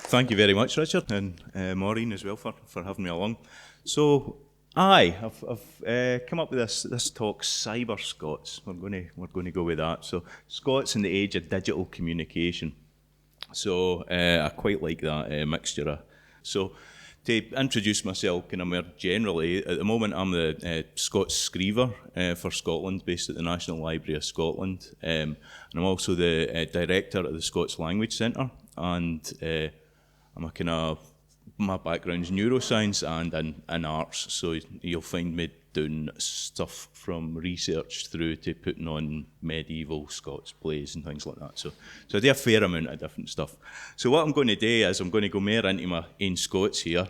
Thank you very much, Richard, and Maureen as well for having me along. So, I've come up with this talk, Cyberscots. We're going to go with that. So, Scots in the age of digital communication. So, I quite like that mixture. So, to introduce myself kind of more generally, at the moment I'm the Scots Screever for Scotland, based at the National Library of Scotland, and I'm also the director of the Scots Language Centre, and I'm a kind of, my background's neuroscience and in arts, so you'll find me doing stuff from research through to putting on medieval Scots plays and things like that. So I do a fair amount of different stuff. So what I'm going to do is I'm going to go more into my own Scots here.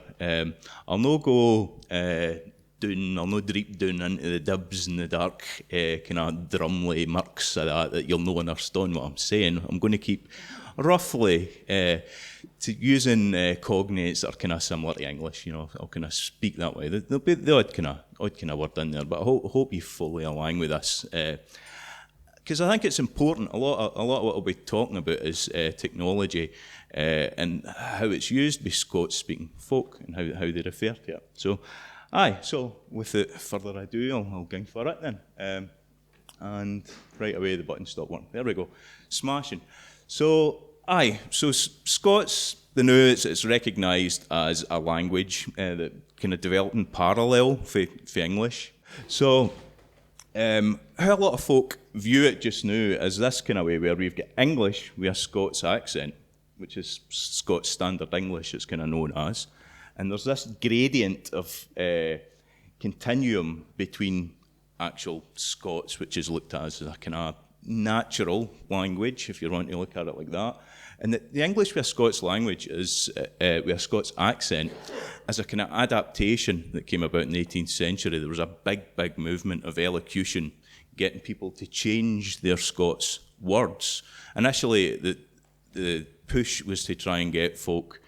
I'll not go I'll not dreep down into the dibs and the dark kind of drumly murks of that you'll no understand what I'm saying. I'm going to keep roughly to using cognates that are kind of similar to English. You know, I'll kind of speak that way. There'll be the odd kind of word in there, but I hope you fully align with this, because I think it's important. A lot of what I'll be talking about is technology and how it's used by Scots-speaking folk and how they refer to it. So, so without further ado, I'll go for it then. And right away the button stopped working. There we go. Smashing. So Scots, they know it's recognised as a language that kind of developed in parallel for English. So how a lot of folk view it just now is this kind of way where we've got English with a Scots accent, which is Scots Standard English, it's kind of known as. And there's this gradient of continuum between actual Scots, which is looked at as a kind of natural language, if you want to look at it like that. And the English with a Scots language is, with a Scots accent, is a kind of adaptation that came about in the 18th century. There was a big movement of elocution, getting people to change their Scots words. Initially, the push was to try and get folk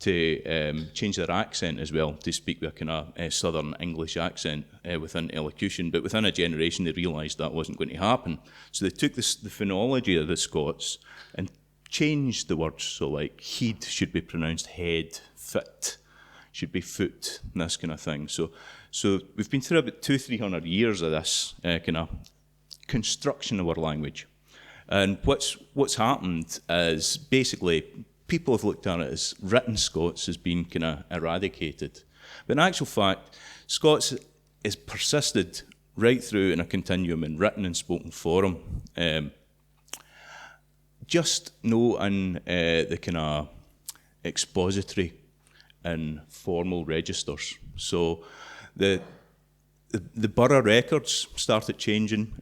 to change their accent as well, to speak with a kind of Southern English accent within elocution. But within a generation, they realised that wasn't going to happen. So they took the phonology of the Scots and changed the words. So like heed should be pronounced head, fit should be foot, and this kind of thing. So we've been through about 200-300 years of this kind of construction of our language. And what's happened is basically people have looked at it as written Scots has been kind of eradicated. But in actual fact, Scots has persisted right through in a continuum in written and spoken form. Just no in the kind of expository and formal registers. So the borough records started changing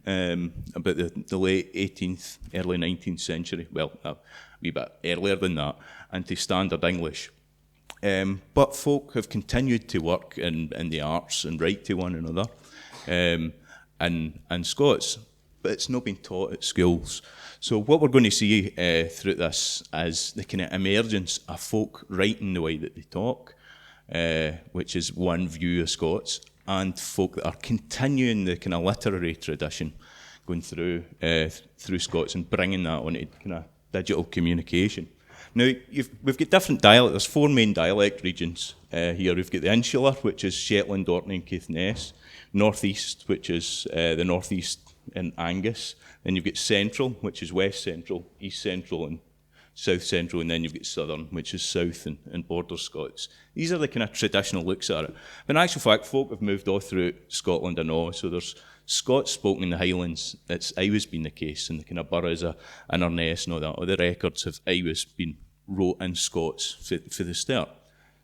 about the late 18th, early 19th century. Well, a wee bit earlier than that, into Standard English. But folk have continued to work in the arts and write to one another and Scots, but it's not been taught at schools. So what we're going to see through this is the kind of emergence of folk writing the way that they talk, which is one view of Scots, and folk that are continuing the kind of literary tradition, going through Scots and bringing that onto kind of digital communication. Now, we've got different dialects. There's 4 main dialect regions here. We've got the Insular, which is Shetland, Orkney and Caithness. North East, which is the North East and Angus. Then you've got Central, which is West Central, East Central and South Central. And then you've got Southern, which is South and Border Scots. These are the kind of traditional looks at it. But in actual fact, folk have moved all through Scotland and all. So there's Scots spoken in the Highlands. It's always been the case. And the kind of boroughs of Inverness and all that. All the records have always been wrote in Scots for the start.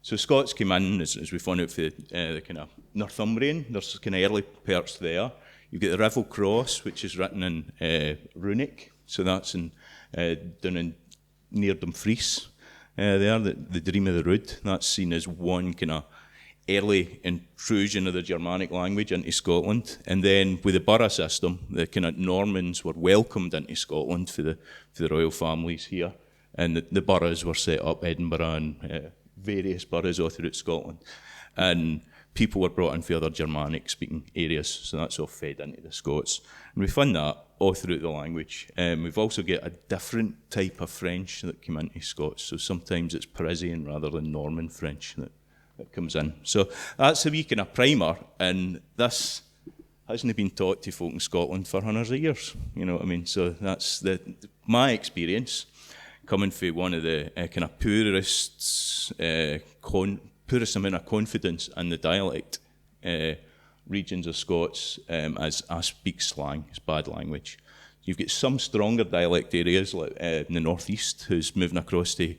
So Scots came in, as we found out, for the kind of Northumbrian. There's kind of early parts there. You've got the Rivel Cross, which is written in Runic. So that's down in near Dumfries. There, the Dream of the Rood. That's seen as one kind of early intrusion of the Germanic language into Scotland. And then with the borough system, the kind of Normans were welcomed into Scotland for the royal families here. And the boroughs were set up, Edinburgh and various boroughs all throughout Scotland. And people were brought in from other Germanic-speaking areas, so that's all fed into the Scots. And we find that all throughout the language. We've also got a different type of French that came into Scots, so sometimes it's Parisian rather than Norman French that comes in. So that's a wee kind of primer, and this hasn't been taught to folk in Scotland for hundreds of years, you know what I mean? So that's my experience, coming from one of the kind of purists, purest amount of confidence in the dialect regions of Scots as I speak slang, it's bad language. You've got some stronger dialect areas like in the northeast who's moving across to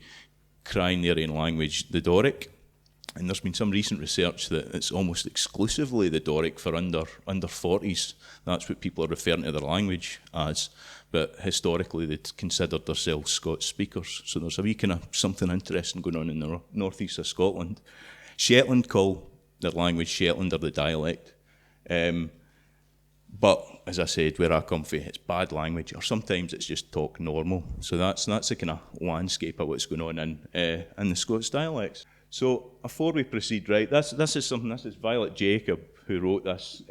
crying their own language, the Doric. And there's been some recent research that it's almost exclusively the Doric for under 40s. That's what people are referring to their language as. But historically, they'd considered themselves Scots speakers. So there's a wee kind of something interesting going on in the northeast of Scotland. Shetland call their language Shetland or the dialect. But as I said, where I come from, it's bad language, or sometimes it's just talk normal. So that's the kind of landscape of what's going on in the Scots dialects. So before we proceed, right, this is Violet Jacob who wrote this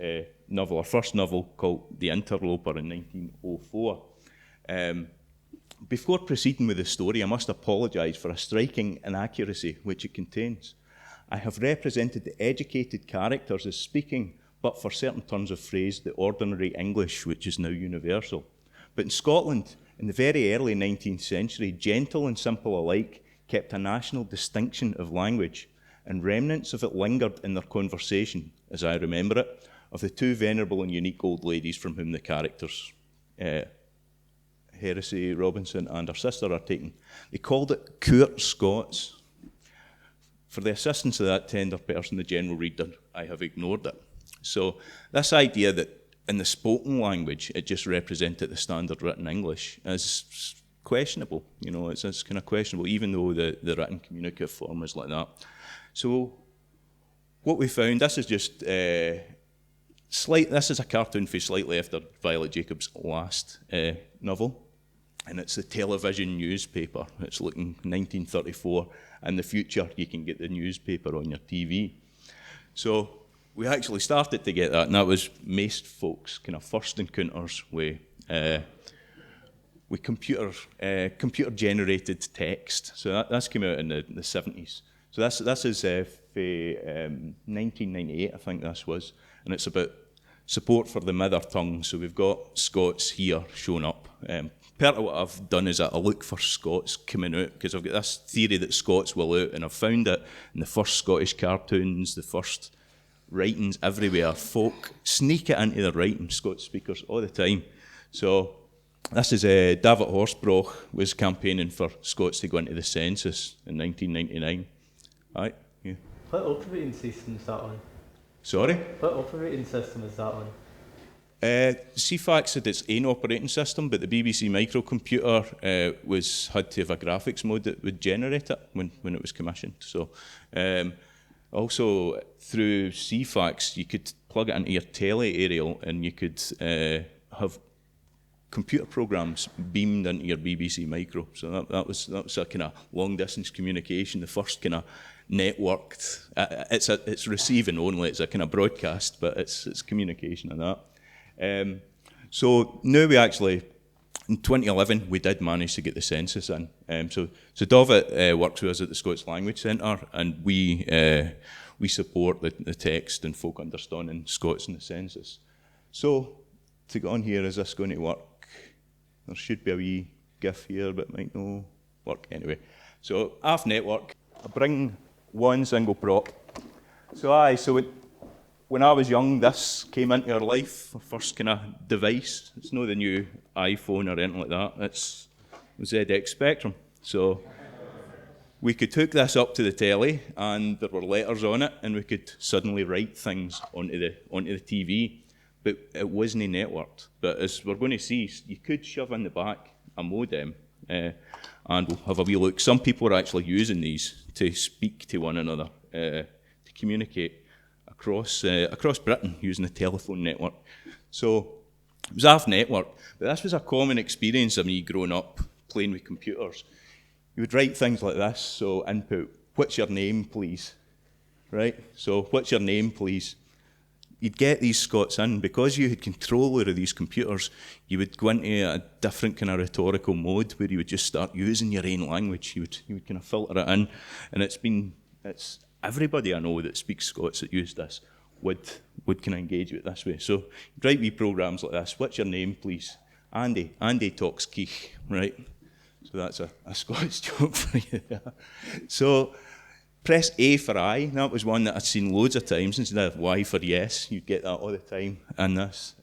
novel, her first novel called The Interloper in 1904. Before proceeding with the story, I must apologise for a striking inaccuracy which it contains. I have represented the educated characters as speaking, but for certain turns of phrase, the ordinary English, which is now universal. But in Scotland, in the very early 19th century, gentle and simple alike kept a national distinction of language, and remnants of it lingered in their conversation, as I remember it, of the two venerable and unique old ladies from whom the characters, Heresy Robinson and her sister, are taken. They called it Court Scots. For the assistance of that tender person, the general reader, I have ignored it. So this idea that in the spoken language it just represented the standard written English is questionable. You know, it's kind of questionable, even though the written communicative form is like that. So what we found, this is just this is a cartoon for slightly after Violet Jacob's last novel, and it's the television newspaper. It's looking 1934. In the future, you can get the newspaper on your TV. So we actually started to get that, and that was most folks' kind of first encounters with computer-generated text. So that's came out in the 70s. So this is for 1998, I think this was, and it's about support for the mother tongue. So we've got Scots here showing up. Part of what I've done is I look for Scots coming out, because I've got this theory that Scots will out, and I've found it in the first Scottish cartoons, the first writings everywhere. Folk sneak it into their writing, Scots speakers, all the time. So this is David Horsbroch was campaigning for Scots to go into the census in 1999. Right? Yeah. What operating system is that on? Sorry? What operating system is that on? CFAX had its own operating system, but the BBC microcomputer had to have a graphics mode that would generate it when it was commissioned. So also through CFAX, you could plug it into your tele aerial, and you could have computer programs beamed into your BBC micro. So that was a kind of long distance communication, the first kind of networked. It's receiving only. It's a kind of broadcast, but it's communication and that. So now we actually, in 2011, we did manage to get the census in. So David works with us at the Scots Language Centre, and we support the text and folk understanding Scots in the census. So to get on here, is this going to work? There should be a wee GIF here, but it might not work anyway. So off network, I bring one single prop. So when I was young, this came into our life, the first kind of device. It's not the new iPhone or anything like that. It's the ZX Spectrum. So we could hook this up to the telly, and there were letters on it, and we could suddenly write things onto the TV. But it wasn't networked. But as we're going to see, you could shove in the back a modem, and we'll have a wee look. Some people are actually using these to speak to one another, to communicate across Britain using the telephone network. So it was off network, but this was a common experience of me growing up playing with computers. You would write things like this, so input, what's your name, please? right? So what's your name, please? You'd get these Scots in. Because you had control over these computers, you would go into a different kind of rhetorical mode where you would just start using your own language. You would kind of filter it in. And it's everybody I know that speaks Scots that use this would kind of engage with it this way. So you'd write wee programs like this. What's your name, please? Andy. Andy talks Keich, right? So that's a Scots joke for you. So press A for I. That was one that I'd seen loads of times. Instead of Y for yes, you'd get that all the time in this.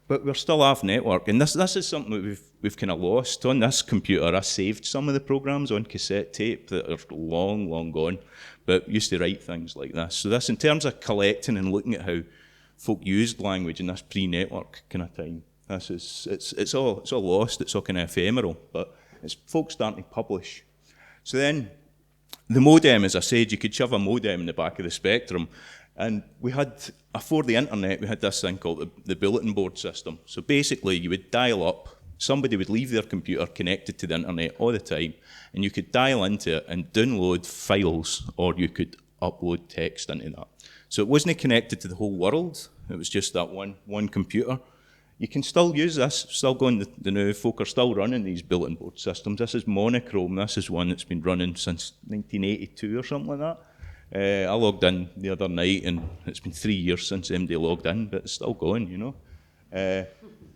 But we're still off network, and this is something that we've kind of lost. On this computer, I saved some of the programs on cassette tape that are long, long gone, but used to write things like this. So this, in terms of collecting and looking at how folk used language in this pre-network kind of time, it's all lost. It's all kind of ephemeral, but it's folk starting to publish. So then, the modem, as I said, you could shove a modem in the back of the spectrum. And we had, before the internet, we had this thing called the bulletin board system. So basically, you would dial up, somebody would leave their computer connected to the internet all the time, and you could dial into it and download files, or you could upload text into that. So it wasn't connected to the whole world, it was just that one computer. You can still use this, still going, the new folk are still running these bulletin board systems. This is Monochrome, this is one that's been running since 1982 or something like that. I logged in the other night and it's been 3 years since MD logged in, but it's still going, you know.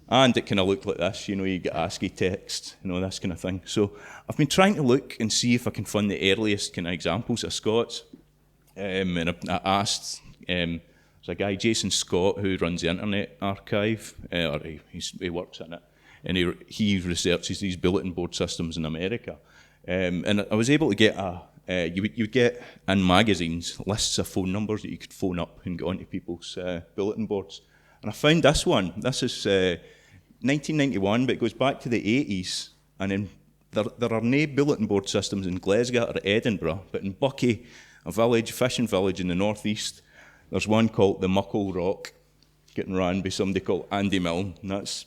And it kind of looked like this, you know, you get ASCII text, you know, this kind of thing. So I've been trying to look and see if I can find the earliest kind of examples of Scots. And I asked, there's a guy, Jason Scott, who runs the Internet Archive, or he works in it, and he researches these bulletin board systems in America. And I was able to get you would get in magazines lists of phone numbers that you could phone up and get onto people's bulletin boards. And I found this one. This is 1991, but it goes back to the 80s. And then there are no bulletin board systems in Glasgow or Edinburgh, but in Buckie, a fishing village in the northeast, there's one called the Muckle Rock, getting run by somebody called Andy Milne, and that's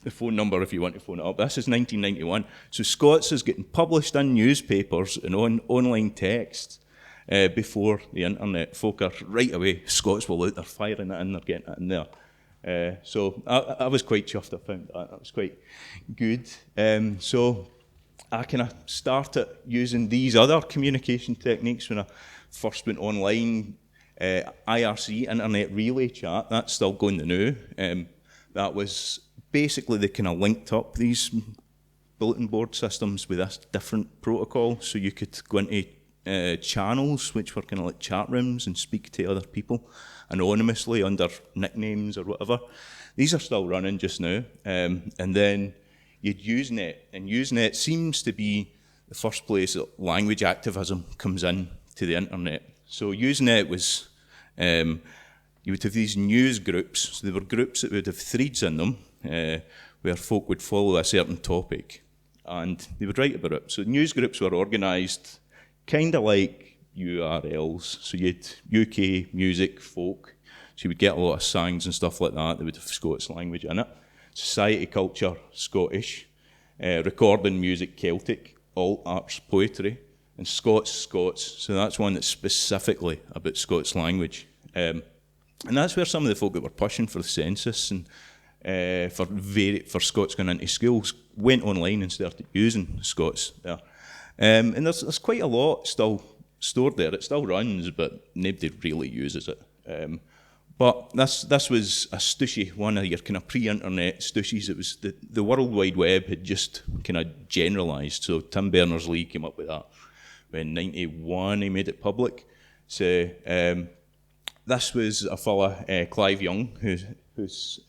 the phone number if you want to phone it up. This is 1991. So Scots is getting published in newspapers and on online text before the internet. Folk are right away, Scots will out, they're firing it in, they're getting it in there. So I was quite chuffed, I found that. That was quite good. So I kind of started using these other communication techniques when I first went online. IRC, Internet Relay Chat, that's still going the now. That was basically they kind of linked up these bulletin board systems with this different protocol, so you could go into channels which were kind of like chat rooms and speak to other people anonymously under nicknames or whatever. These are still running just now. And then you'd Usenet, and Usenet seems to be the first place that language activism comes in to the internet. So Usenet was, you would have these news groups, so there were groups that would have threads in them, where folk would follow a certain topic, and they would write about it. So news groups were organised kind of like URLs, so you had UK music, folk, so you would get a lot of songs and stuff like that, they would have Scots language in it. Society, culture, Scottish, recording music, Celtic, alt arts, poetry, and Scots, so that's one that's specifically about Scots language. And that's where some of the folk that were pushing for the census and for Scots going into schools went online and started using Scots there. And there's quite a lot still stored there. It still runs, but nobody really uses it. But this was a stushy, one of your kind of pre-internet stushies. It was the World Wide Web had just kind of generalised. So Tim Berners-Lee came up with that. In 91, he made it public. So this was a fella, Clive Young, who's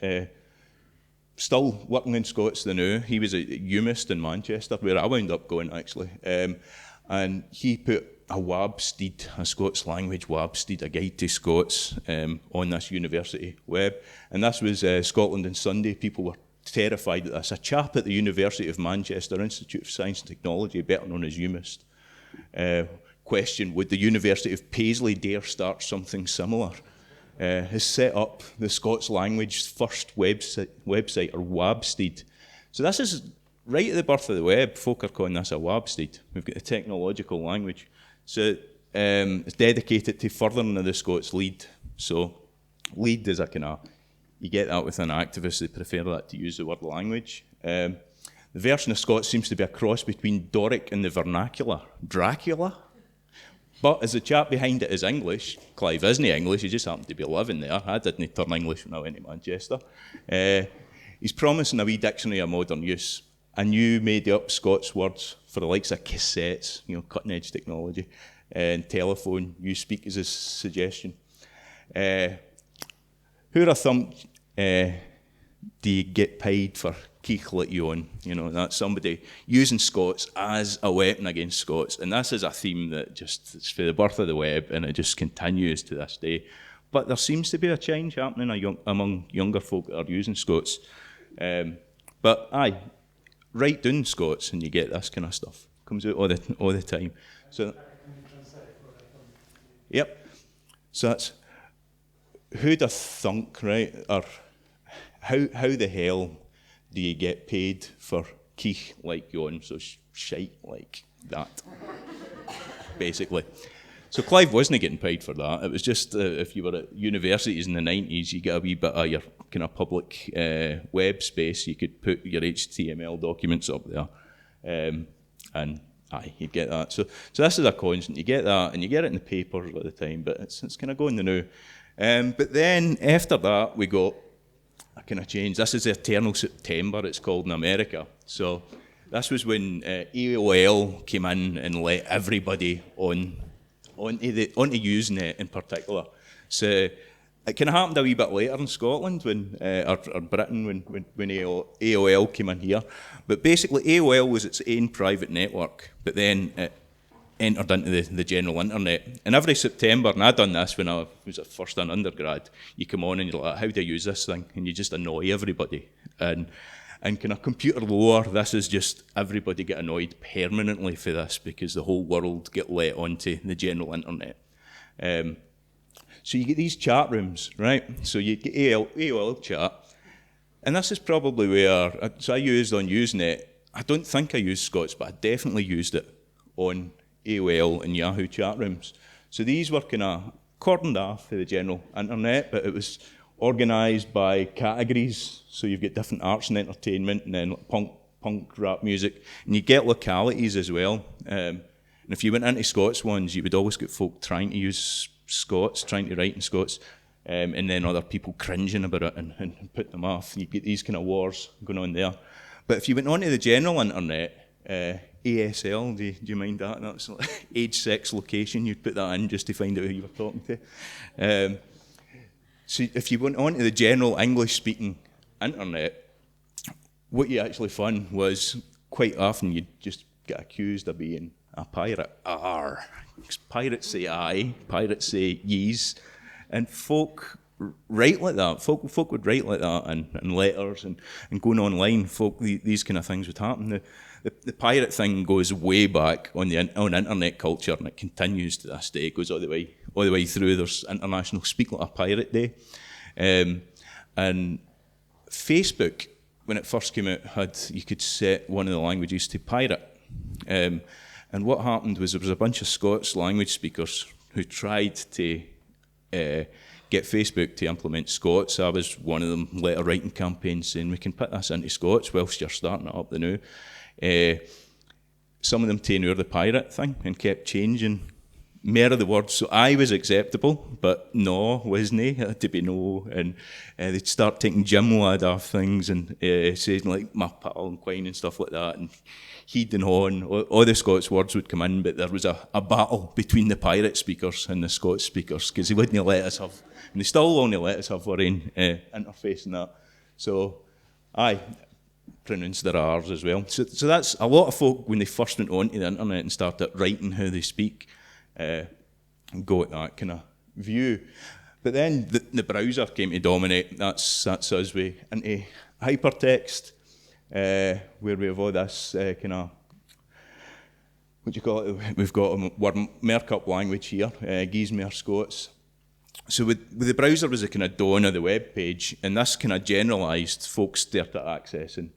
still working in Scots the now. He was a humist in Manchester, where I wound up going actually. And he put a Wabsteed, a Scots language Wabsteed, a guide to Scots, on this university web. And this was Scotland on Sunday. People were terrified of this. A chap at the University of Manchester Institute of Science and Technology, better known as humist, question, would the University of Paisley dare start something similar? Has set up the Scots language first website, or Wabsteed. So this is right at the birth of the web. Folk are calling this a Wabsteed. We've got the technological language. So is dedicated to furthering the Scots lead. So lead is a kind of, you get that within activists, they prefer that to use the word language. The version of Scots seems to be a cross between Doric and the vernacular, Dracula. But as the chap behind it is English, Clive isn't English, he just happened to be living there. I didn't turn English when I went to Manchester. He's promising a wee dictionary of modern use, a new made-up Scots words for the likes of cassettes, cutting-edge technology, and telephone, you speak as a suggestion. Who'd have thunk do you get paid for Keith Lityon? That's somebody using Scots as a weapon against Scots. And this is a theme that just, it's for the birth of the web, and it just continues to this day. But there seems to be a change happening among younger folk that are using Scots. But aye, write down Scots and you get this kind of stuff. Comes out all the time. So, yep. So that's, who'd have thunk, right? Or how the hell do you get paid for Keith like yon? So shite like that, basically. So Clive wasn't getting paid for that. It was just if you were at universities in the 90s, you get a wee bit of your kind of public web space. You could put your HTML documents up there, and you get that. So this is a constant. You get that, and you get it in the papers all the time. But it's kind of going the new. But then after that, we got a kind of change. This is the Eternal September, it's called in America. So this was when AOL came in and let everybody onto Usenet in particular. So it kind of happened a wee bit later in Scotland when, or Britain when AOL came in here. But basically AOL was its own private network, but then it entered into the general internet. And every September, and I'd done this when I was at first in undergrad, you come on and you're like, how do I use this thing? And you just annoy everybody. And kind of computer lore, this is just everybody get annoyed permanently for this because the whole world get let onto the general internet. So you get these chat rooms, right? So you get AOL chat. And this is probably where, so I used on Usenet, I don't think I used Scots, but I definitely used it on AOL and Yahoo chat rooms. So these were kind of cordoned off to the general internet, but it was organised by categories. So you've got different arts and entertainment, and then punk, rap music, and you get localities as well. And if you went into Scots ones, you would always get folk trying to use Scots, trying to write in Scots, and then other people cringing about it and put them off. You get these kind of wars going on there. But if you went onto the general internet, ASL, do you mind that? That's like age, sex, location. You'd put that in just to find out who you were talking to. So if you went onto the general English-speaking internet, what you actually found was quite often you'd just get accused of being a pirate. Pirates say aye, pirates say yees, and folk write like that. Folk would write like that in letters and going online. These kind of things would happen. The pirate thing goes way back on internet culture, and it continues to this day. It goes all the way through. There's International Speak Like a Pirate Day, and Facebook, when it first came out, you could set one of the languages to pirate. And what happened was there was a bunch of Scots language speakers who tried to get Facebook to implement Scots. I was one of them, letter writing campaigns saying we can put this into Scots whilst you're starting it up the new. Some of them tenure the pirate thing and kept changing more of the words. So I was acceptable, but no wasn't. It had to be no. And they'd start taking Jim lad off things and saying like my pal and quine and stuff like that. And he'd and on, all the Scots words would come in, but there was a battle between the pirate speakers and the Scots speakers because they wouldn't let us have, and they still only let us have our own interface and that. So, aye. Pronounce their R's as well. So that's a lot of folk when they first went onto the internet and started writing how they speak, go at that kind of view. But then the browser came to dominate. That's us into hypertext, where we have all this kind of, what do you call it? We've got a word markup language here, Giesmer Scots. So with the browser was a kind of dawn of the web page, and this kind of generalised folks started accessing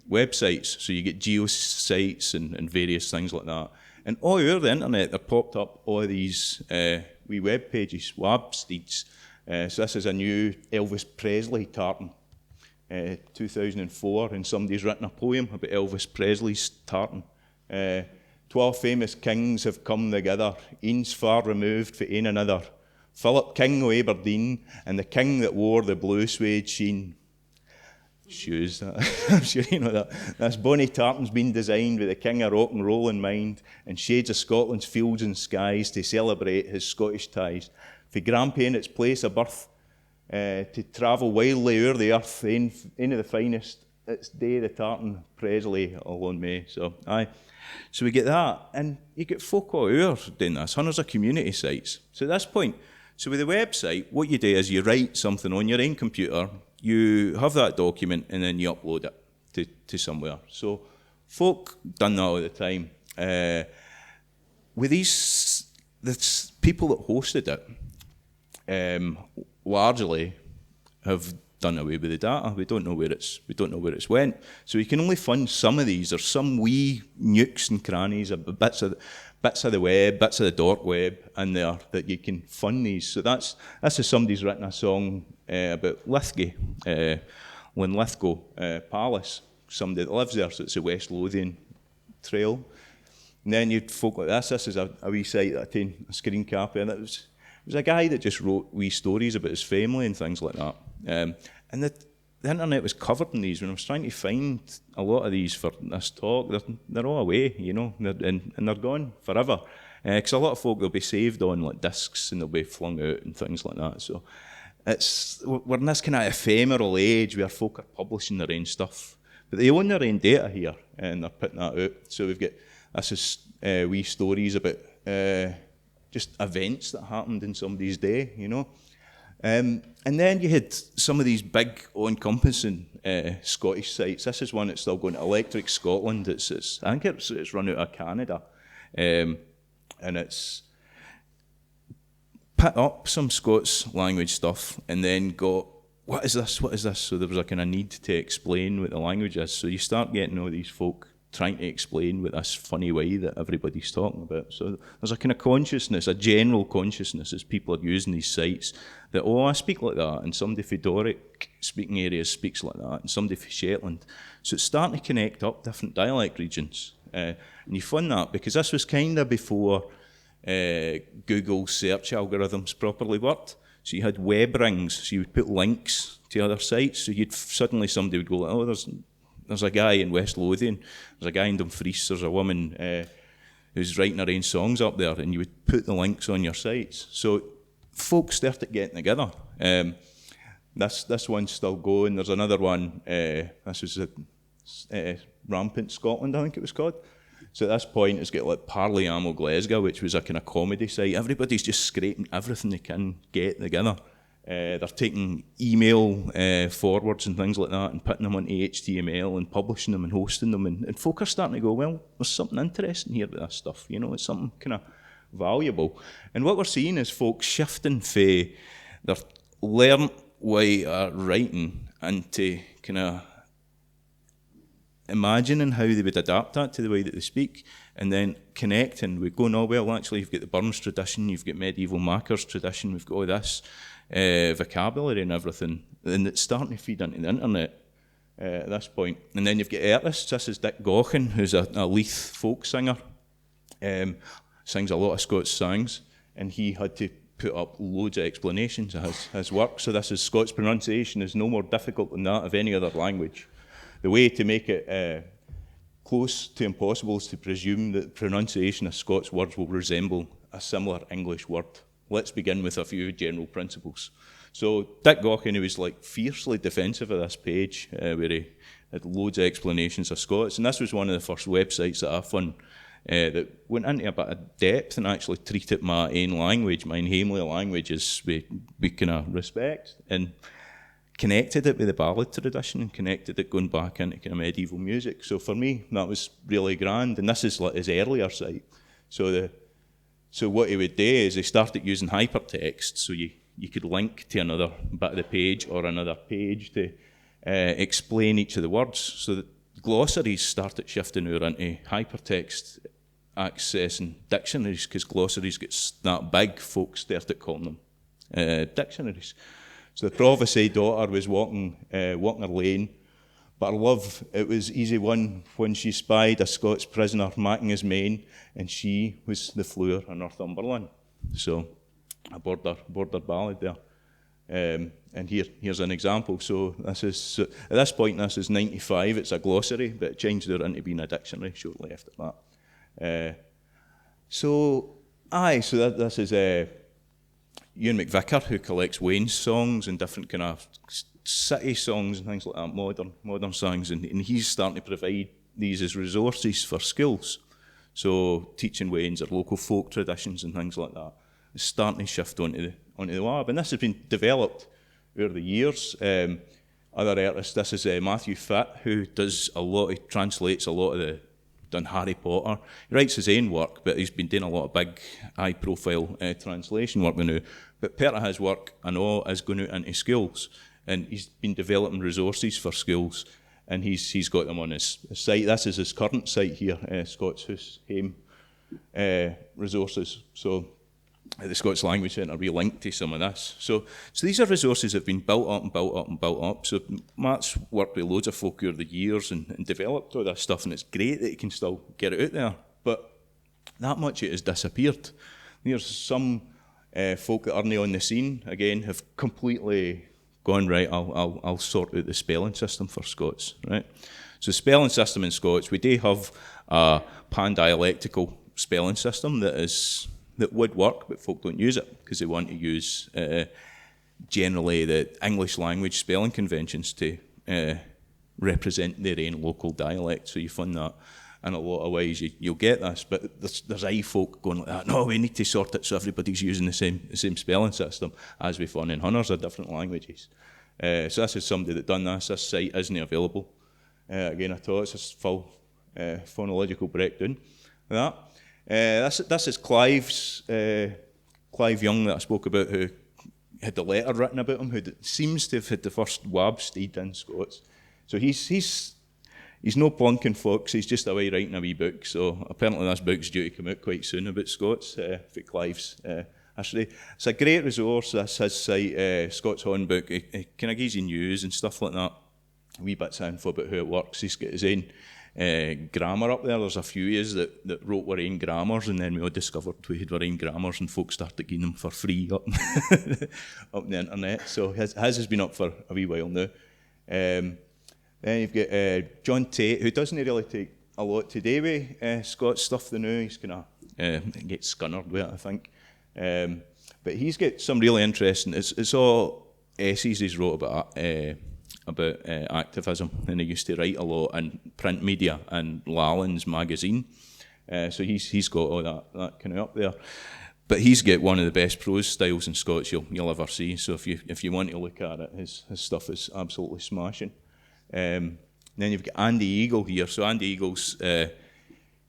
websites. So you get geo sites and various things like that. And all over the internet, there popped up all these wee web pages, websites. So this is a new Elvis Presley tartan, 2004, and somebody's written a poem about Elvis Presley's tartan. 12 famous kings have come together, each far removed for ane another. Philip, king of Aberdeen, and the king that wore the blue suede sheen. Shoes, I'm sure you know that. This bonny tartan's been designed with the king of rock and roll in mind, and shades of Scotland's fields and skies to celebrate his Scottish ties. For Grampy in its place of birth, to travel wildly o'er the earth, ane of the finest, it's day the tartan Presley alone may. So we get that, and you get folk all over doing this, hundreds of community sites. So at this point, so with the website, what you do is you write something on your own computer, you have that document, and then you upload it to somewhere. So folk done that all the time. With the people that hosted it, largely have done away with the data. We don't know where it's went. So you can only fund some of these. There's some wee nukes and crannies, bits of the web, bits of the dark web in there that you can fund these. So that's as somebody's written a song about Lithgow, Linlithgow Palace. Somebody that lives there, so it's the West Lothian Trail. And then you'd folk like this. This is a wee site that I taken a screen cap, and it was a guy that just wrote wee stories about his family and things like that. And the internet was covered in these. When I was trying to find a lot of these for this talk, they're all away, you know, and they're gone forever. Because a lot of folk, they'll be saved on like discs and they'll be flung out and things like that. So we're in this kind of ephemeral age where folk are publishing their own stuff. But they own their own data here and they're putting that out. So we've got, this is wee stories about just events that happened in somebody's day, you know. And then you had some of these big all-encompassing Scottish sites. This is one that's still going to Electric Scotland. I think it's run out of Canada. And it's put up some Scots language stuff and then got, what is this? So there was a kind of need to explain what the language is. So you start getting all these folk trying to explain with this funny way that everybody's talking about. So there's a kind of consciousness, a general consciousness as people are using these sites that, oh, I speak like that, and somebody for Doric speaking areas speaks like that, and somebody for Shetland. So it's starting to connect up different dialect regions. And you find that because this was kind of before Google search algorithms properly worked. So you had web rings, so you would put links to other sites, so suddenly somebody would go, like, oh, there's a guy in West Lothian, there's a guy in Dumfries, there's a woman who's writing her own songs up there, and you would put the links on your sites. So folks started getting together. This one's still going. There's another one, this was Rampant Scotland, I think it was called. So at this point, it's got like Parley Amo Glasgow, which was a kind of comedy site. Everybody's just scraping everything they can get together. They're taking email forwards and things like that and putting them onto HTML and publishing them and hosting them. And folk are starting to go, well, there's something interesting here with this stuff. You know, it's something kind of valuable. And what we're seeing is folks shifting from their learned way of writing into kind of imagining how they would adapt that to the way that they speak, and then connecting. We're going, oh, well, actually, you've got the Burns tradition, you've got medieval Mackers tradition, we've got all this vocabulary and everything, and it's starting to feed into the internet at this point. And then you've got artists. This is Dick Gaughan, who's a Leith folk singer, sings a lot of Scots songs, and he had to put up loads of explanations of his work. So this is Scots pronunciation is no more difficult than that of any other language. The way to make it close to impossible is to presume that pronunciation of Scots words will resemble a similar English word. Let's begin with a few general principles. So Dick Gaughan, who was like fiercely defensive of this page, where he had loads of explanations of Scots, and this was one of the first websites that I found that went into a bit of depth and actually treated my own language, my Hamley language, as we kind of respect, and connected it with the ballad tradition and connected it going back into kind of medieval music. So for me, that was really grand, and this is like his earlier site. So what he would do is he started using hypertext, so you could link to another bit of the page or another page to explain each of the words. So the glossaries started shifting over into hypertext accessing dictionaries, because glossaries get that big, folks started calling them dictionaries. So the prophecy daughter was walking her lane, but her love, it was easy won when she spied a Scots prisoner macking his mane, and she was the floor in Northumberland. So a border ballad there. And here's an example. So this is, at this point, this is 95. It's a glossary, but it changed it into being a dictionary shortly after that. So this is Ewan McVicker, who collects Wayne's songs and different kind of city songs and things like that, modern songs, and he's starting to provide these as resources for schools. So teaching Wayne's or local folk traditions and things like that is starting to shift onto the web, and this has been developed over the years. Other artists, this is Matthew Fitt, who translates a lot of done Harry Potter. He writes his own work, but he's been doing a lot of big, high-profile translation work now. But part of his work, I know, is going out into schools, and he's been developing resources for schools, and he's got them on his site. This is his current site here, Scots Hame resources. So the Scots Language Centre, we link to some of this. So these are resources that have been built up. So Matt's worked with loads of folk over the years and developed all this stuff, and it's great that he can still get it out there. But that much of it has disappeared. There's some folk that aren't on the scene, again, have completely gone, right, I'll sort out the spelling system for Scots, right? So the spelling system in Scots, we do have a pan-dialectical spelling system that would work, but folk don't use it because they want to use generally the English language spelling conventions to represent their own local dialect. So you find that in a lot of ways you'll get this, but there's folk going like that. No, we need to sort it so everybody's using the same spelling system as we find in hundreds of different languages. So this is somebody that done this. This site isn't available. Again, I thought it's a full phonological breakdown of that. This is Clive Young that I spoke about, who had the letter written about him, who seems to have had the first WAB steed in Scots. So he's no plunking folks, he's just away writing a wee book. So apparently this book's due to come out quite soon about Scots, for Clive's history. It's a great resource, this his site, Scots Hornbook. It kind of gives you news and stuff like that, wee bits of info about how it works. He's got his own grammar up there. There's a few years that wrote our own grammars, and then we all discovered we had our own grammars, and folks started getting them for free up, up on the internet. So his has been up for a wee while now. Then you've got John Tate, who doesn't really take a lot to do with Scots stuff now. He's kind of gets scunnered with it, I think. But he's got some really interesting, it's all essays he's wrote about activism, and he used to write a lot in print media and Lallan's magazine. So he's got all that kind of up there. But he's got one of the best prose styles in Scots you'll ever see. So if you want to look at it, his stuff is absolutely smashing. Then you've got Andy Eagle here. So Andy Eagle's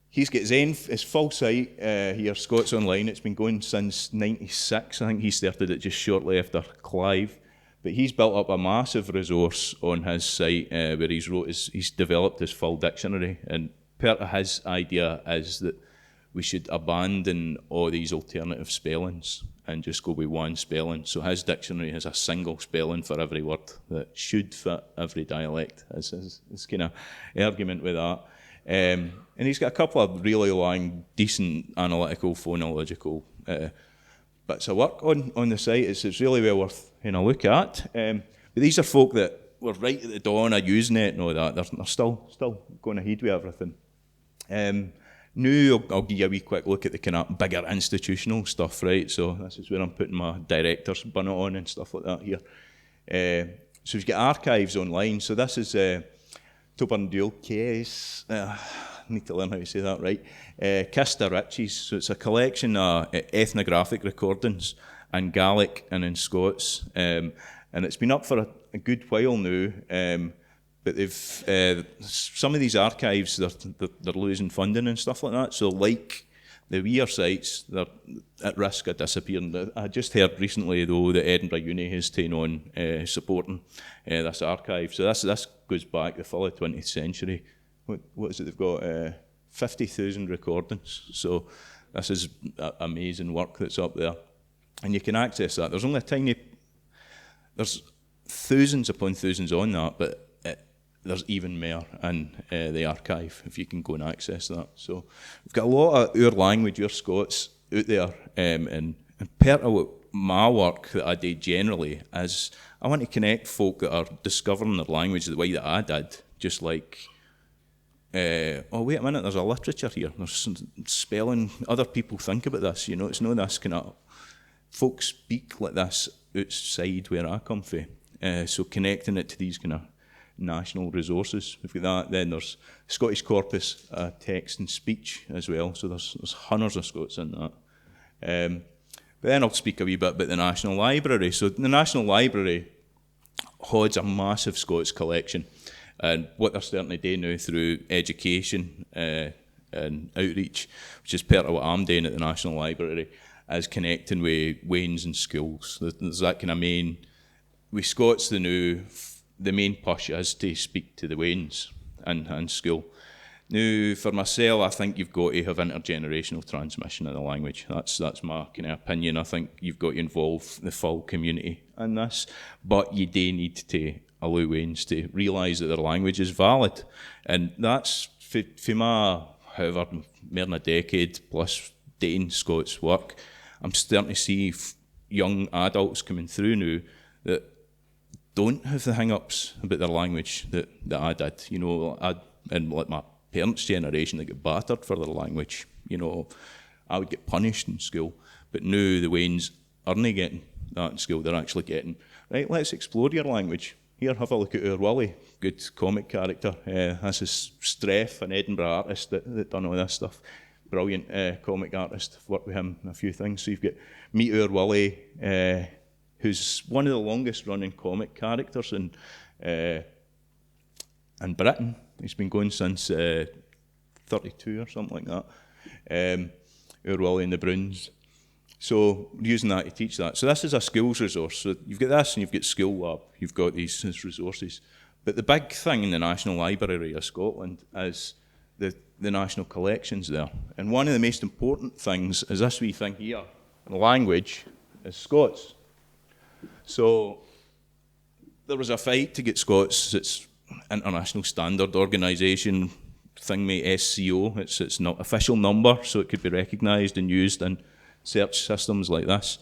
he's got his full site here, Scots Online. It's been going since '96. I think he started it just shortly after Clive. But he's built up a massive resource on his site where he's developed his full dictionary. And part of his idea is that we should abandon all these alternative spellings and just go with one spelling. So his dictionary has a single spelling for every word that should fit every dialect. Is his kind of argument with that. And he's got a couple of really long, decent analytical, phonological bits of work on the site. It's really well worth having a look at. But these are folk that were right at the dawn of using it and all that. They're still going ahead with everything. Now I'll give you a wee quick look at the kind of bigger institutional stuff, right? So this is where I'm putting my director's bonnet on and stuff like that here. So we've got archives online. So this is Tobandul Case. I need to learn how to say that right. Kista Riches. So it's a collection of ethnographic recordings in Gaelic and in Scots. And it's been up for a good while now. But they've some of these archives, they're losing funding and stuff like that. So like the weir sites, they're at risk of disappearing. I just heard recently, though, that Edinburgh Uni has taken on supporting this archive. So this goes back the full 20th century. What is it they've got? 50,000 recordings. So this is amazing work that's up there. And you can access that. There's only there's thousands upon thousands on that, but there's even more in the archive if you can go and access that. So we've got a lot of our language, our Scots out there, and part of my work that I do generally is I want to connect folk that are discovering their language the way that I did, just like, oh wait a minute, there's a literature here, there's some spelling, other people think about this, you know, it's not this kind of, folk speak like this outside where I come from, so connecting it to these kind of national resources. We've got that. Then there's Scottish Corpus Text and Speech as well. So there's hundreds of Scots in that. But then I'll speak a wee bit about the National Library. So the National Library holds a massive Scots collection, and what they're starting to do now through education and outreach, which is part of what I'm doing at the National Library, is connecting with Wains and schools. There's that kind of main, with Scots the main push is to speak to the Wains and school. Now, for myself, I think you've got to have intergenerational transmission of the language. That's my kind of opinion. I think you've got to involve the full community in this, but you do need to allow Wains to realise that their language is valid. And that's, for my, however, more than a decade plus dating Scots work, I'm starting to see young adults coming through now that don't have the hang-ups about their language that I did. You know, and like my parents' generation, they get battered for their language. You know, I would get punished in school, but now the Wains aren't getting that in school. They're actually getting, right, let's explore your language. Here, have a look at our Willie, good comic character. This is Streff, an Edinburgh artist that done all this stuff. Brilliant comic artist. I've worked with him on a few things. So you've got Meet Our Willie, who's one of the longest running comic characters in Britain. He's been going since 32 or something like that. Our Willie and the Bruins. So we're using that to teach that. So this is a schools resource. So you've got this and you've got School Lab. You've got these resources. But the big thing in the National Library of Scotland is the national collections there. And one of the most important things is this wee thing here. Language is Scots. So there was a fight to get Scots, it's international standard organisation thing, mate, SCO, it's not official number, so it could be recognised and used in search systems like this.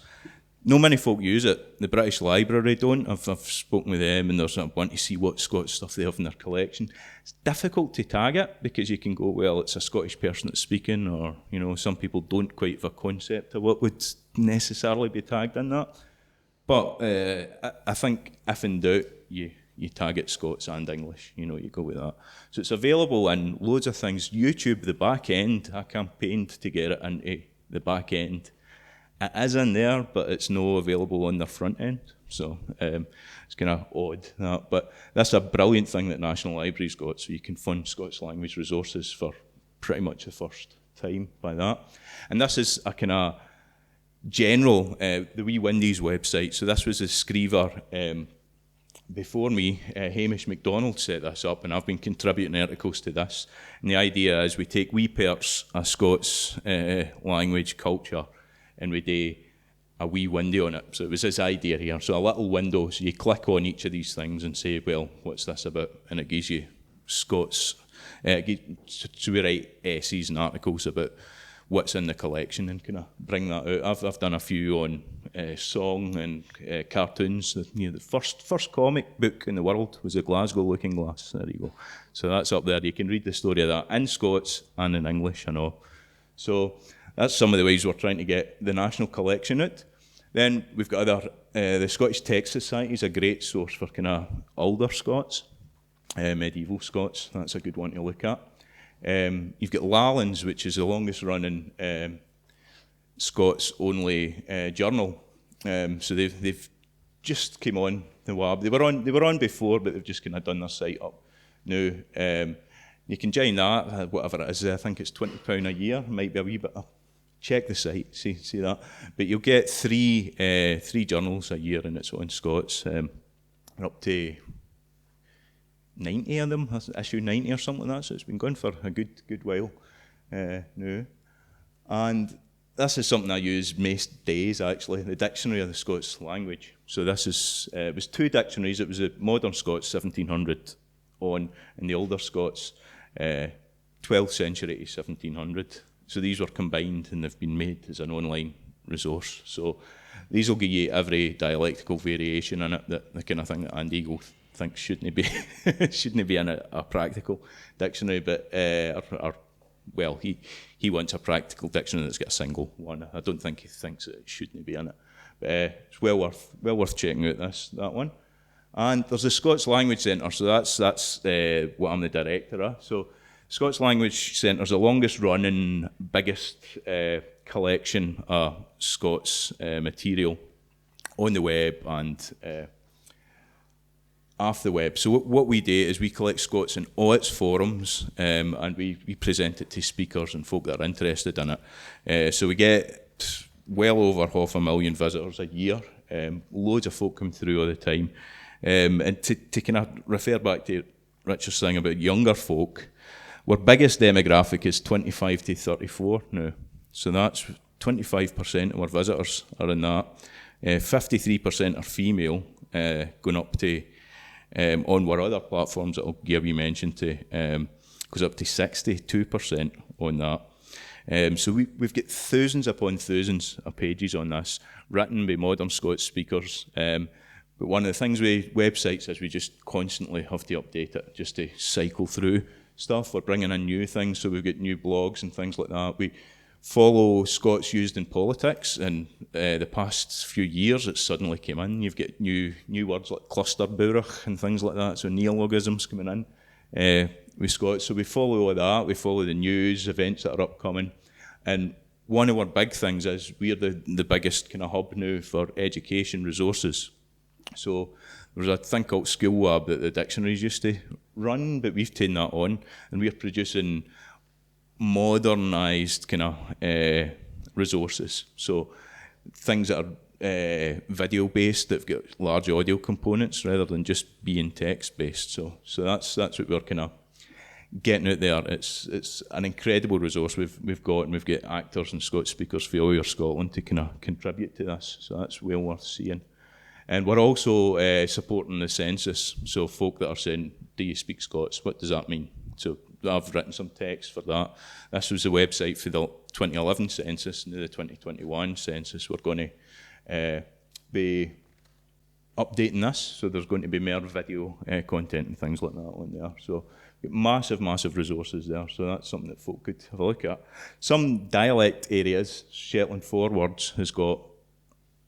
No many folk use it. The British Library don't. I've spoken with them, and there's a want to see what Scots stuff they have in their collection. It's difficult to tag it because you can go, well, it's a Scottish person that's speaking, or you know, some people don't quite have a concept of what would necessarily be tagged in that. But I think if in doubt, you tag it Scots and English. You know, you go with that. So it's available in loads of things. YouTube, the back end, I campaigned to get it into the back end. It is in there, but it's not available on the front end. So it's kind of odd, that. But that's a brilliant thing that National Library's got, so you can fund Scots language resources for pretty much the first time by that. And this is a kind of general, the wee Windies website. So this was a Screever before me. Hamish MacDonald set this up, and I've been contributing articles to this. And the idea is we take wee parts of Scots language culture, and we do a wee window on it. So it was this idea here. So a little window, so you click on each of these things and say, well, what's this about? And it gives you Scots. So we write essays and articles about what's in the collection and kind of bring that out. I've done a few on song and cartoons. The first comic book in the world was a Glasgow Looking Glass. There you go. So that's up there. You can read the story of that in Scots and in English, I know. So that's some of the ways we're trying to get the national collection out. Then we've got the Scottish Text Society is a great source for kind of older Scots, medieval Scots. That's a good one to look at. You've got Lallands, which is the longest running Scots only journal. So they've just came on the WAB. They were on before, but they've just kind of done their site up now. You can join that, whatever it is. I think it's £20 a year. Might be a wee bit. Check the site, see that. But you'll get three journals a year, and it's on Scots. We're up to 90 of them, issue 90 or something like that. So it's been going for a good while. now. And this is something I use most days, actually, the Dictionary of the Scots Language. So this is, it was two dictionaries. It was a Modern Scots, 1700 on, and the Older Scots, 12th century to 1700. So these were combined and they've been made as an online resource. So these will give you every dialectical variation in it, that the kind of thing that Andy Eagle thinks shouldn't be shouldn't be in a practical dictionary, but well, he wants a practical dictionary that's got a single one. I don't think he thinks that it shouldn't be in it. But it's well worth checking out that one. And there's the Scots Language Centre, so that's what I'm the director of. So Scots Language Centre is the longest running, biggest collection of Scots material on the web and off the web. So what we do is we collect Scots in all its forums, and we present it to speakers and folk that are interested in it. So we get well over 500,000 visitors a year. Loads of folk come through all the time. And to kind of refer back to Richard's thing about younger folk, our biggest demographic is 25 to 34 now. So that's 25% of our visitors are in that. 53% are female, going up to, on our other platforms that I'll give you mention to, goes up to 62% on that. So we've got thousands upon thousands of pages on this, written by modern Scots speakers. But one of the things with websites is we just constantly have to update it, just to cycle through stuff. We're bringing in new things, so we've got new blogs and things like that. We follow Scots used in politics, and the past few years it suddenly came in. You've got new words like clusterbúrach and things like that, so neologisms coming in with Scots. So we follow all that, we follow the news, events that are upcoming, and one of our big things is we're the biggest kind of hub now for education resources. So there was a thing called School Lab that the dictionaries used to run, but we've taken that on, and we're producing modernised kind of resources. So things that are video based, that've got large audio components rather than just being text based. So that's what we're kind of getting out there. It's an incredible resource we've got, and we've got actors and Scots speakers for all over Scotland to kind of contribute to this. So that's well worth seeing. And we're also supporting the Census. So folk that are saying, do you speak Scots? What does that mean? So I've written some text for that. This was the website for the 2011 census and the 2021 census. We're going to be updating this, so there's going to be more video content and things like that on there. So massive resources there, so that's something that folk could have a look at. Some dialect areas, Shetland Forwards has got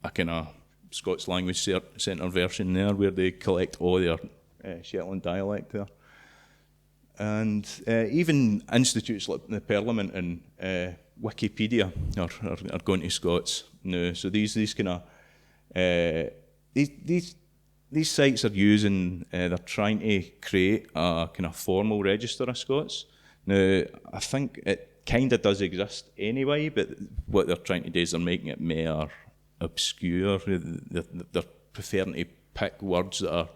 a kind of Scots Language Centre version there where they collect all their Shetland dialect there. And even institutes like the Parliament and Wikipedia are going to Scots now. So these kind of these sites are using, they're trying to create a kind of formal register of Scots. Now I think it kind of does exist anyway, but what they're trying to do is they're making it more obscure. They're preferring to pick words that are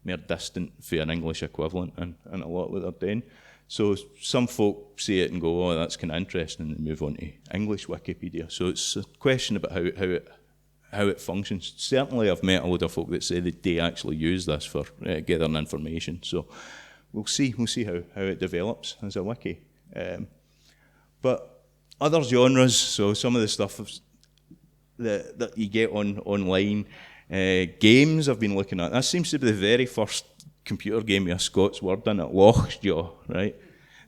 more distant for an English equivalent and a lot of what they're doing. So some folk see it and go, oh, that's kind of interesting, and move on to English Wikipedia. So it's a question about how it functions. Certainly I've met a lot of folk that say that they actually use this for gathering information. So we'll see how it develops as a wiki. But other genres, so some of the stuff that you get online, games I've been looking at. That seems to be the very first computer game with a Scots word in it, Lochjaw, right?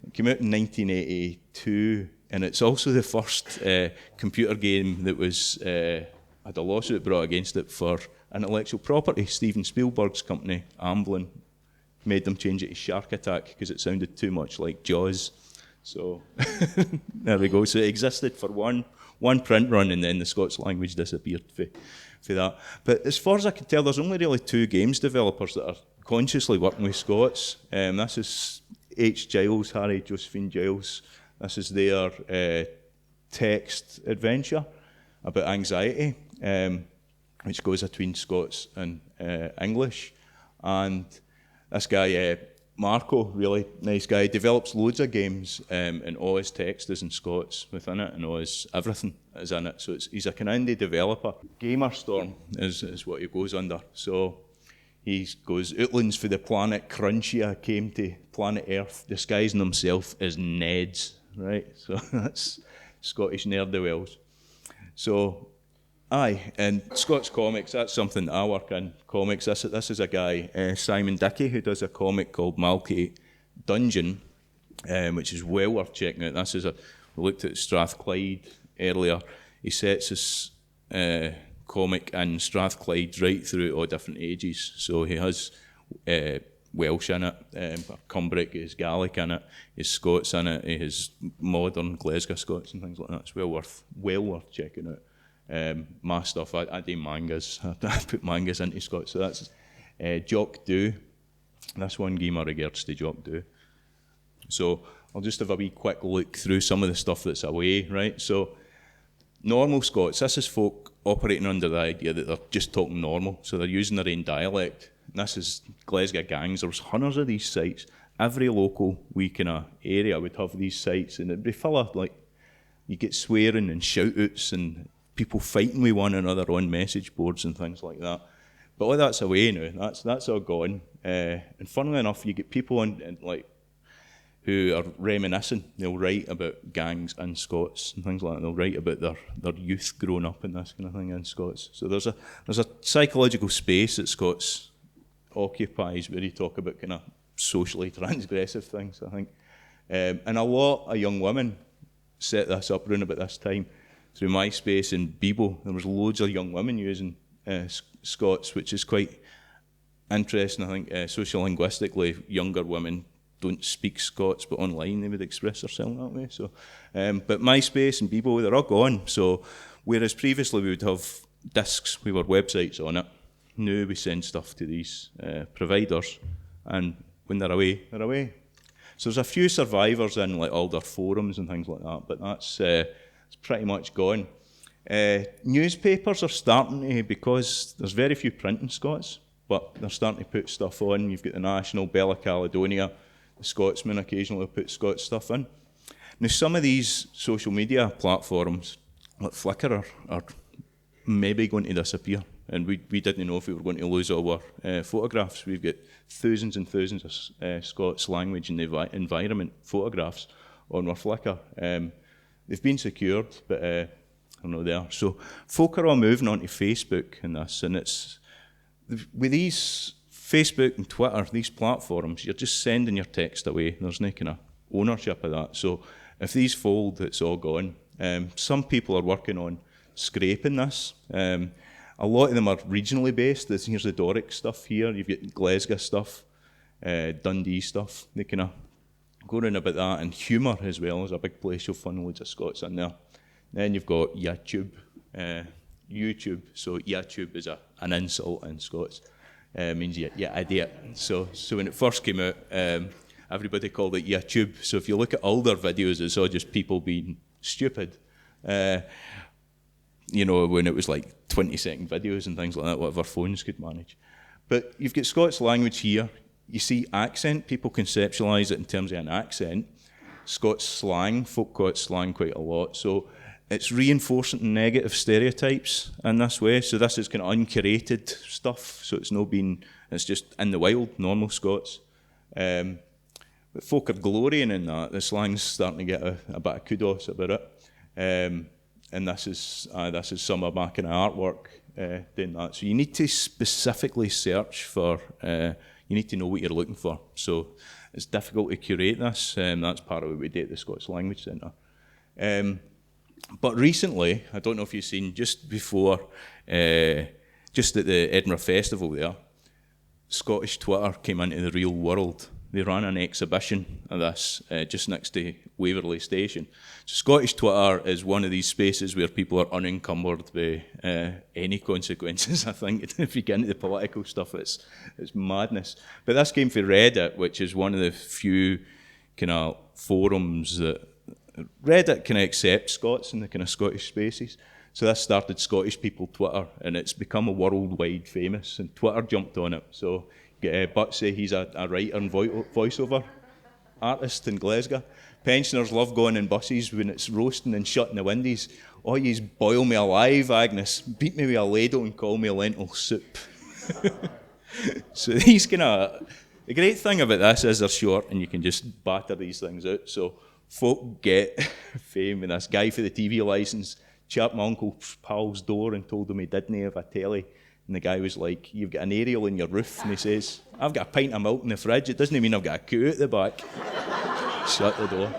It came out in 1982, and it's also the first computer game that was had a lawsuit brought against it for intellectual property. Steven Spielberg's company, Amblin, made them change it to Shark Attack because it sounded too much like Jaws. So there we go. So it existed for one print run, and then the Scots language disappeared for that. But as far as I can tell, there's only really two games developers that are consciously working with Scots. This is H. Giles, Harry Josephine Giles. This is their text adventure about anxiety, which goes between Scots and English. And this guy, Marco, really nice guy, develops loads of games, and all his text is in Scots within it, and all his everything is in it. So he's a kind of indie developer. Gamerstorm is what he goes under. So he goes, Outlands for the planet Crunchia came to planet Earth, disguising himself as Neds, right? So that's Scottish ne'er-do-wells. So, aye, and Scots comics, that's something that I work in, comics. This is a guy, Simon Dickey, who does a comic called Malky Dungeon, which is well worth checking out. We looked at Strathclyde earlier. He sets his comic in Strathclyde right through all different ages. So he has Welsh in it, Cumbric, he has Gaelic in it, he has Scots in it, he has modern Glasgow Scots and things like that. It's well worth checking out. My stuff, I do mangas. I put mangas into Scots. So that's Jock Do. That's one game I regards to Jock Do. So I'll just have a wee quick look through some of the stuff that's away, right? So normal Scots, this is folk operating under the idea that they're just talking normal, so they're using their own dialect. And this is Glasgow gangs. There's hundreds of these sites. Every local wee kind of area would have these sites, and it'd be full of, like, you get swearing and shout-outs and people fighting with one another on message boards and things like that. But all that's away now. That's all gone. And funnily enough, you get people on, like, who are reminiscing. They'll write about gangs in Scots and things like that. They'll write about their youth growing up in this kind of thing in Scots. So there's a psychological space that Scots occupies where you talk about kind of socially transgressive things, I think. And a lot of young women set this up around about this time through MySpace and Bebo. There was loads of young women using Scots, which is quite interesting. I think sociolinguistically, younger women don't speak Scots, but online they would express themselves that way. So, but MySpace and Bebo, they're all gone. So, whereas previously we would have discs, we were websites on it. Now we send stuff to these providers, and when they're away, they're away. So there's a few survivors in like all their forums and things like that, but that's it's pretty much gone. Newspapers are starting to, because there's very few print in Scots, but they're starting to put stuff on. You've got the National, Bella Caledonia, the Scotsman occasionally will put Scots stuff in. Now some of these social media platforms, like Flickr, are maybe going to disappear. And we didn't know if we were going to lose all our photographs. We've got thousands and thousands of Scots language and environment photographs on our Flickr. They've been secured, but I don't know, they are. So folk are all moving on to Facebook and this, and it's with these Facebook and Twitter, these platforms, you're just sending your text away. There's no kind of ownership of that. So if these fold, it's all gone. Some people are working on scraping this. A lot of them are regionally based. Here's the Doric stuff here. You've got Glasgow stuff, Dundee stuff. They kind of go around about that. And humour as well is a big place. You'll find loads of Scots in there. Then you've got YouTube. YouTube. So YouTube is an insult in Scots. Means you idiot. So when it first came out, everybody called it YouTube. So if you look at older videos, it's all just people being stupid. When it was like 20-second videos and things like that, whatever phones could manage. But you've got Scots language here. You see accent, people conceptualise it in terms of an accent. Scots slang, folk call it slang quite a lot. So it's reinforcing negative stereotypes in this way. So this is kind of uncurated stuff. So it's just in the wild, normal Scots. But folk are glorying in that. The slang's starting to get a bit of kudos about it. And this is some of my kind of artwork doing that. So you need to specifically search for, you need to know what you're looking for. So it's difficult to curate this. That's part of what we do at the Scots Language Centre. But recently, I don't know if you've seen, just before, just at the Edinburgh Festival there, Scottish Twitter came into the real world. They ran an exhibition of this just next to Waverley Station. So Scottish Twitter is one of these spaces where people are unencumbered by any consequences, I think. If you get into the political stuff, it's madness. But this came from Reddit, which is one of the few kind of forums that Reddit can accept Scots in the kind of Scottish spaces. So this started Scottish People Twitter, and it's become a worldwide famous, and Twitter jumped on it. So Butsy, he's a writer and voiceover artist in Glasgow. Pensioners love going in buses when it's roasting and shutting the windies. Oh, yous boil me alive, Agnes. Beat me with a ladle and call me lentil soup. So these the great thing about this is they're short and you can just batter these things out. So folk get fame. And this guy for the TV licence chapped my uncle's pal's door and told him he didn't have a telly. And the guy was like, you've got an aerial in your roof. And he says, I've got a pint of milk in the fridge. It doesn't mean I've got a coo at the back. Shut the door.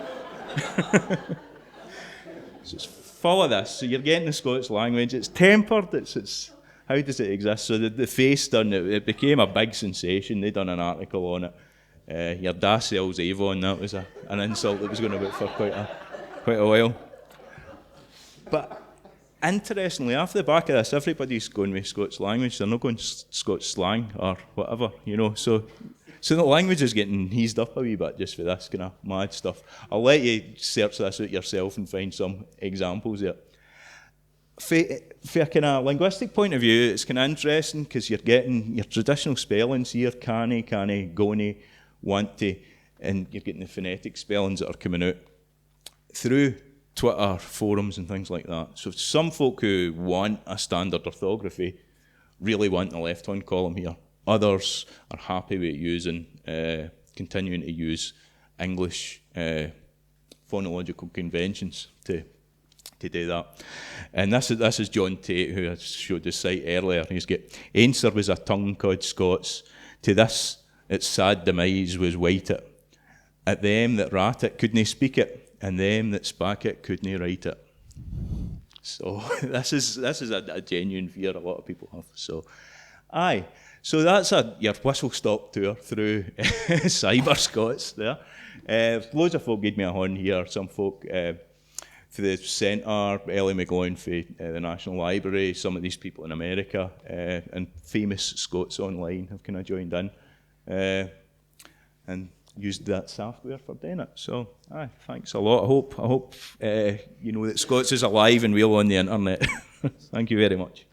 So it's full of this. So you're getting the Scots language. It's tempered. It's how does it exist? So the face done it became a big sensation. They done an article on it. Your da sells Avon. That was an insult that was going about for quite a while. But interestingly, off the back of this, everybody's going with Scots language. They're not going Scots slang or whatever, So the language is getting eased up a wee bit just for this kind of mad stuff. I'll let you search this out yourself and find some examples there. For a kind of linguistic point of view, it's kind of interesting because you're getting your traditional spellings here, canny, gony, want to, and you're getting the phonetic spellings that are coming out through Twitter, forums and things like that. So some folk who want a standard orthography really want the left-hand column here. Others are happy with using, continuing to use English phonological conventions to do that. And this is John Tate, who I showed the site earlier. He's got, Ainster was a tongue called Scots. To this, its sad demise was white it. At them that rat it couldn't speak it, and them that spak it couldn't write it. So this is a genuine fear a lot of people have. So, aye. So that's your whistle-stop tour through Cyberscots there. Loads of folk gave me a horn here. Some folk for the Centre, Ellie McGloin for the National Library, some of these people in America, and famous Scots online have kind of joined in and used that software for doing it. So, aye, thanks a lot. I hope you know that Scots is alive and real on the internet. Thank you very much.